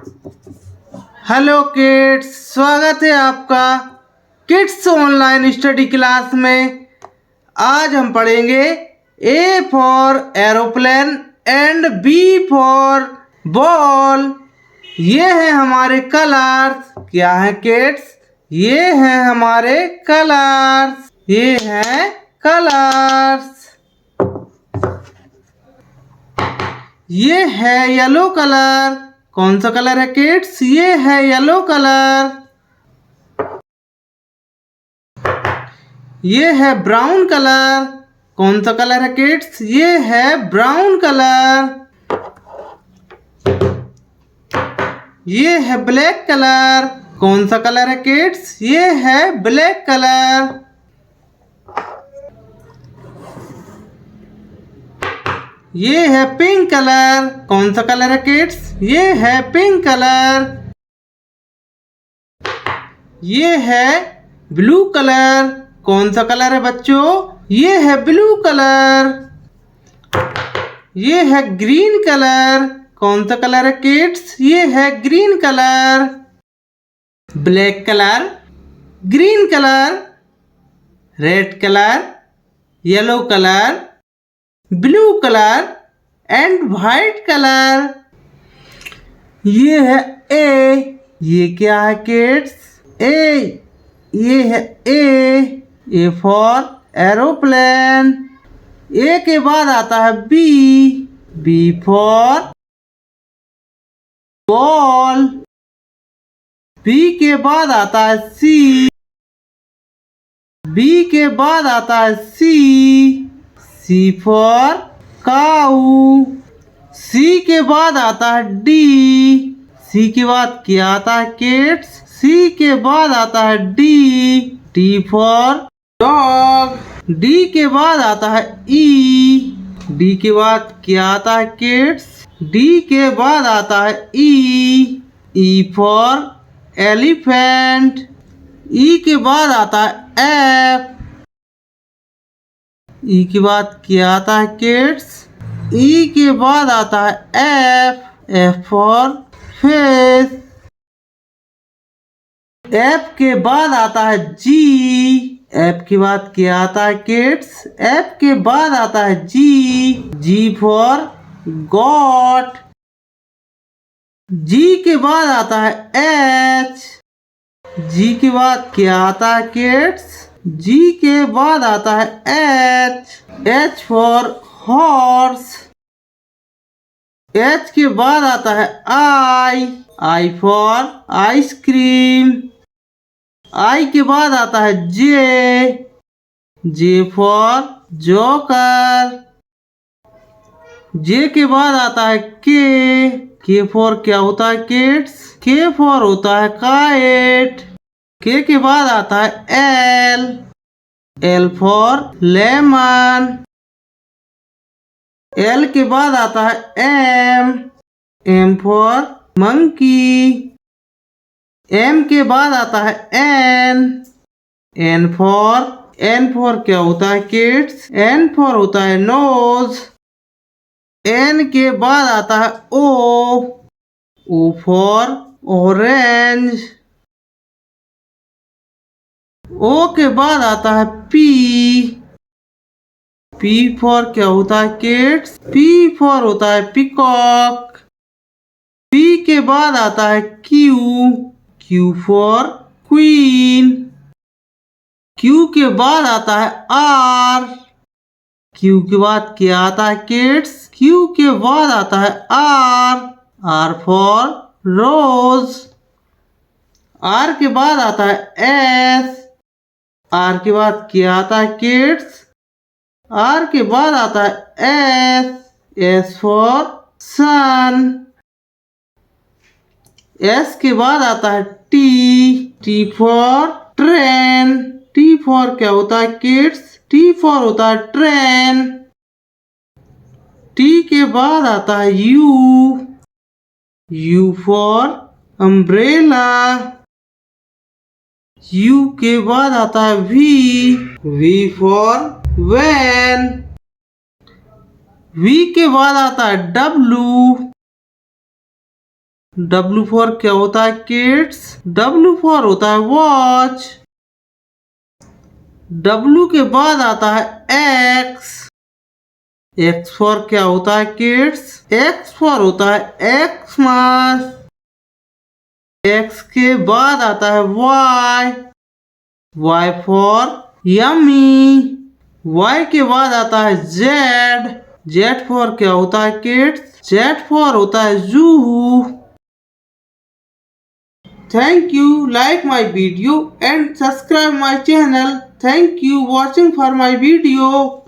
Hello kids, स्वागत है आपका किड्स ऑनलाइन स्टडी क्लास में। आज हम पढ़ेंगे A for aeroplane and B for ball. ये हैं हमारे कलर्स। क्या है किड्स? ये हैं हमारे कलर्स। ये हैं कलर्स। ये है येलो कलर। कौन सा कलर है किड्स? ये है येलो कलर। ये है ब्राउन कलर। कौन सा कलर है किड्स? ये है ब्राउन कलर। ये है ब्लैक कलर। कौन सा कलर है किड्स? ये है ब्लैक कलर। ये है पिंक कलर। कौन सा कलर है किड्स? ये है पिंक कलर। ये है ब्लू कलर। कौन सा कलर है बच्चों? ये है ब्लू कलर। ये है ग्रीन कलर। कौन सा कलर है किड्स? ये है green colour. Black colour, green colour, red colour, yellow colour, blue colour and white colour. ये है ए। ये क्या है किड्स? ए। ये है ए फॉर एरोप्लेन। ए के बाद आता है B. B for ball. B के बाद आता है सी। बी के बाद आता है सी। सी फॉर काऊ। सी के बाद आता है डी। सी के बाद क्या आता है किड्स? सी के बाद आता है D. D for dog. D के बाद आता है ई। डी के बाद क्या आता है किड्स? डी के बाद आता है ई। E for elephant. ई के बाद आता है एफ। ई के बाद क्या आता है किड्स? ई के बाद आता है F. F for face. F के बाद आता है जी। एफ के बाद क्या आता है किड्स? एफ के बाद आता है जी। जी फॉर गॉट। जी के बाद आता है एच। जी के बाद क्या आता है किड्स? जी के बाद आता है H. H for horse. H के बाद आता है आई। I for ice cream. आई के बाद आता है जे। J for joker. जे के बाद आता है के। के फॉर क्या होता है किड्स? के फॉर होता है काइट। के के बाद आता है L. L for lemon. L के बाद आता है M. M for monkey. M के बाद आता है एन। एन फॉर क्या होता है किड्स? एन फॉर होता है नोज। एन के बाद आता है ओ। O for orange. ओ के बाद आता है पी। पी फॉर क्या होता है किड्स? पी फॉर होता है पीकॉक। पी के बाद आता है Q. Q for queen. Q के बाद आता है आर। क्यू के बाद क्या आता है किड्स? क्यू के बाद आता है R. R for rose. R के बाद आता है एस। आर के बाद क्या आता है किड्स? आर के बाद आता है S. S for sun. S के बाद आता है T. T for train. T for क्या होता है किड्स? टी फॉर होता है ट्रेन। टी के बाद आता है U. U for umbrella. U के बाद आता है V. V for van. V के बाद आता है डब्लू। W फॉर क्या होता है किड्स? W फॉर होता है वॉच। W के बाद आता है X। X फॉर क्या होता है किड्स? X फॉर होता है एक्समास। X के बाद आता है Y। Y for yummy. Y के बाद आता है Z। Z फॉर क्या होता है किड्स? Z फॉर होता है Juhu. Thank you, like my video and subscribe my channel. Thank you watching for my video.